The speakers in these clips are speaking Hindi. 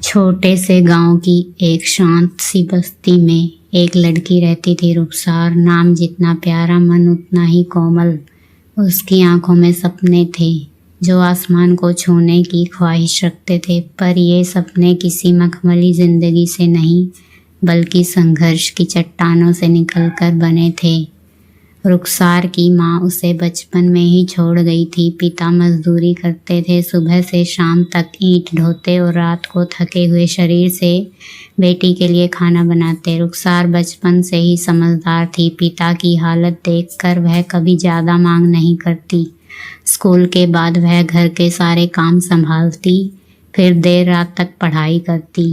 छोटे से गांव की एक शांत सी बस्ती में एक लड़की रहती थी, रुखसार। नाम जितना प्यारा, मन उतना ही कोमल। उसकी आंखों में सपने थे जो आसमान को छूने की ख्वाहिश रखते थे, पर ये सपने किसी मखमली जिंदगी से नहीं बल्कि संघर्ष की चट्टानों से निकलकर बने थे। रुखसार की माँ उसे बचपन में ही छोड़ गई थी। पिता मजदूरी करते थे, सुबह से शाम तक ईंट ढोते और रात को थके हुए शरीर से बेटी के लिए खाना बनाते। रुखसार बचपन से ही समझदार थी। पिता की हालत देखकर वह कभी ज़्यादा मांग नहीं करती। स्कूल के बाद वह घर के सारे काम संभालती, फिर देर रात तक पढ़ाई करती।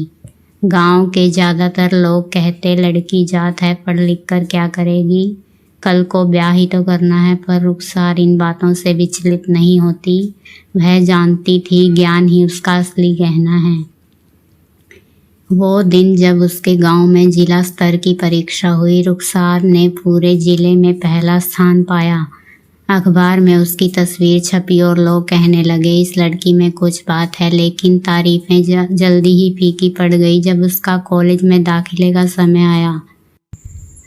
गांव के ज़्यादातर लोग कहते, लड़की जात है, पढ़ लिख कर क्या करेगी, कल को ब्याह ही तो करना है। पर रुखसार इन बातों से विचलित नहीं होती। वह जानती थी ज्ञान ही उसका असली गहना है। वो दिन जब उसके गांव में जिला स्तर की परीक्षा हुई, रुखसार ने पूरे जिले में पहला स्थान पाया। अखबार में उसकी तस्वीर छपी और लोग कहने लगे, इस लड़की में कुछ बात है। लेकिन तारीफें जल्दी ही फीकी पड़ गई। जब उसका कॉलेज में दाखिले का समय आया,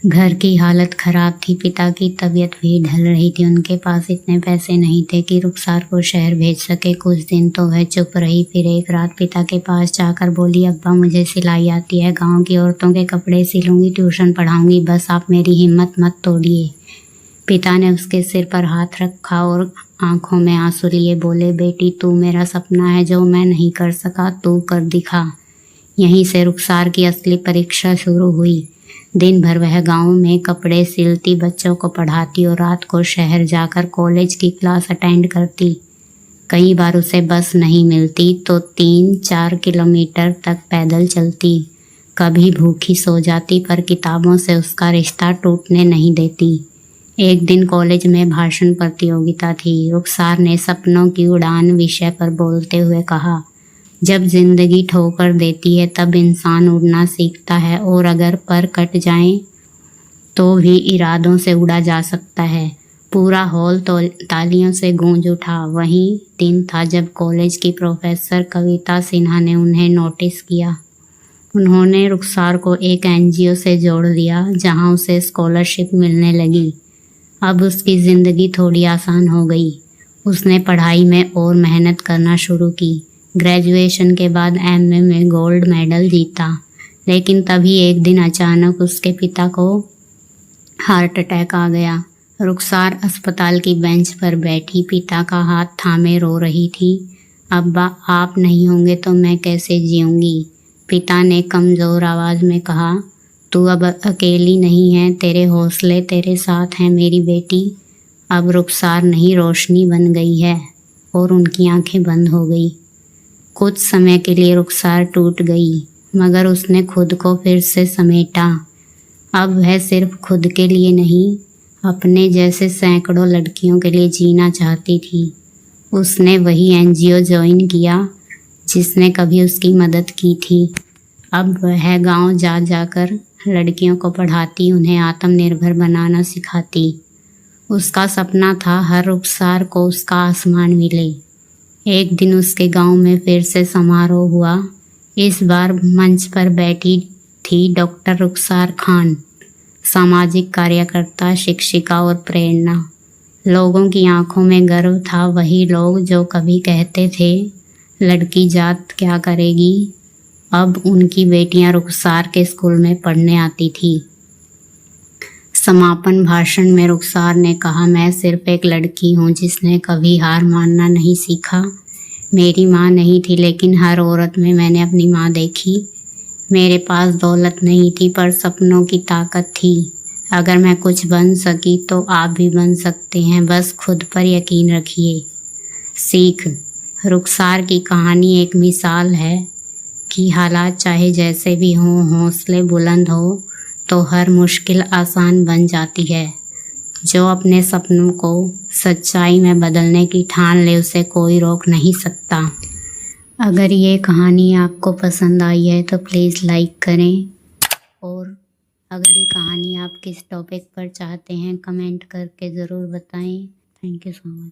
घर की हालत खराब थी। पिता की तबीयत भी ढल रही थी। उनके पास इतने पैसे नहीं थे कि रुखसार को शहर भेज सके। कुछ दिन तो वह चुप रही, फिर एक रात पिता के पास जाकर बोली, अब्बा मुझे सिलाई आती है, गांव की औरतों के कपड़े सिलूंगी, ट्यूशन पढ़ाऊंगी, बस आप मेरी हिम्मत मत तोड़िए। पिता ने उसके सिर पर हाथ रखा और आंखों में आंसू लिए बोले, बेटी तू मेरा सपना है, जो मैं नहीं कर सका तू कर दिखा। यहीं से रुखसार की असली परीक्षा शुरू हुई। दिन भर वह गांव में कपड़े सिलती, बच्चों को पढ़ाती और रात को शहर जाकर कॉलेज की क्लास अटेंड करती। कई बार उसे बस नहीं मिलती तो 3-4 किलोमीटर तक पैदल चलती। कभी भूखी सो जाती, पर किताबों से उसका रिश्ता टूटने नहीं देती। एक दिन कॉलेज में भाषण प्रतियोगिता थी। रुखसार ने सपनों की उड़ान विषय पर बोलते हुए कहा, जब जिंदगी ठोकर देती है तब इंसान उड़ना सीखता है, और अगर पर कट जाएं तो भी इरादों से उड़ा जा सकता है। पूरा हॉल तो तालियों से गूंज उठा। वही दिन था जब कॉलेज की प्रोफेसर कविता सिन्हा ने उन्हें नोटिस किया। उन्होंने रुखसार को एक एनजीओ से जोड़ दिया, जहां उसे स्कॉलरशिप मिलने लगी। अब उसकी ज़िंदगी थोड़ी आसान हो गई। उसने पढ़ाई में और मेहनत करना शुरू की। ग्रेजुएशन के बाद एमए में गोल्ड मेडल जीता। लेकिन तभी एक दिन अचानक उसके पिता को हार्ट अटैक आ गया। रुखसार अस्पताल की बेंच पर बैठी पिता का हाथ थामे रो रही थी। अब्बा आप नहीं होंगे तो मैं कैसे जीऊँगी, पिता ने कमज़ोर आवाज़ में कहा। तू अब अकेली नहीं है, तेरे हौसले तेरे साथ हैं मेरी बेटी। अब रुखसार नहीं, रोशनी बन गई है और उनकी आंखें बंद हो गई। कुछ समय के लिए रुखसार टूट गई, मगर उसने खुद को फिर से समेटा। अब वह सिर्फ खुद के लिए नहीं, अपने जैसे सैकड़ों लड़कियों के लिए जीना चाहती थी। उसने वही एनजीओ ज्वाइन किया जिसने कभी उसकी मदद की थी। अब वह गांव जा जाकर लड़कियों को पढ़ाती, उन्हें आत्मनिर्भर बनाना सिखाती। उसका सपना था हर रुखसार को उसका आसमान मिले। एक दिन उसके गांव में फिर से समारोह हुआ। इस बार मंच पर बैठी थी डॉक्टर रुखसार खान, सामाजिक कार्यकर्ता, शिक्षिका और प्रेरणा। लोगों की आंखों में गर्व था। वही लोग जो कभी कहते थे लड़की जात क्या करेगी, अब उनकी बेटियां रुखसार के स्कूल में पढ़ने आती थी। समापन भाषण में रुखसार ने कहा, मैं सिर्फ एक लड़की हूँ जिसने कभी हार मानना नहीं सीखा। मेरी माँ नहीं थी, लेकिन हर औरत में मैंने अपनी माँ देखी। मेरे पास दौलत नहीं थी, पर सपनों की ताकत थी। अगर मैं कुछ बन सकी तो आप भी बन सकते हैं, बस खुद पर यकीन रखिए। सीख। रुखसार की कहानी एक मिसाल है कि हालात चाहे जैसे भी हों, हौसले बुलंद हो तो हर मुश्किल आसान बन जाती है। जो अपने सपनों को सच्चाई में बदलने की ठान ले, उसे कोई रोक नहीं सकता। अगर ये कहानी आपको पसंद आई है तो प्लीज़ लाइक करें, और अगली कहानी आप किस टॉपिक पर चाहते हैं कमेंट करके ज़रूर बताएं। Thank you so much.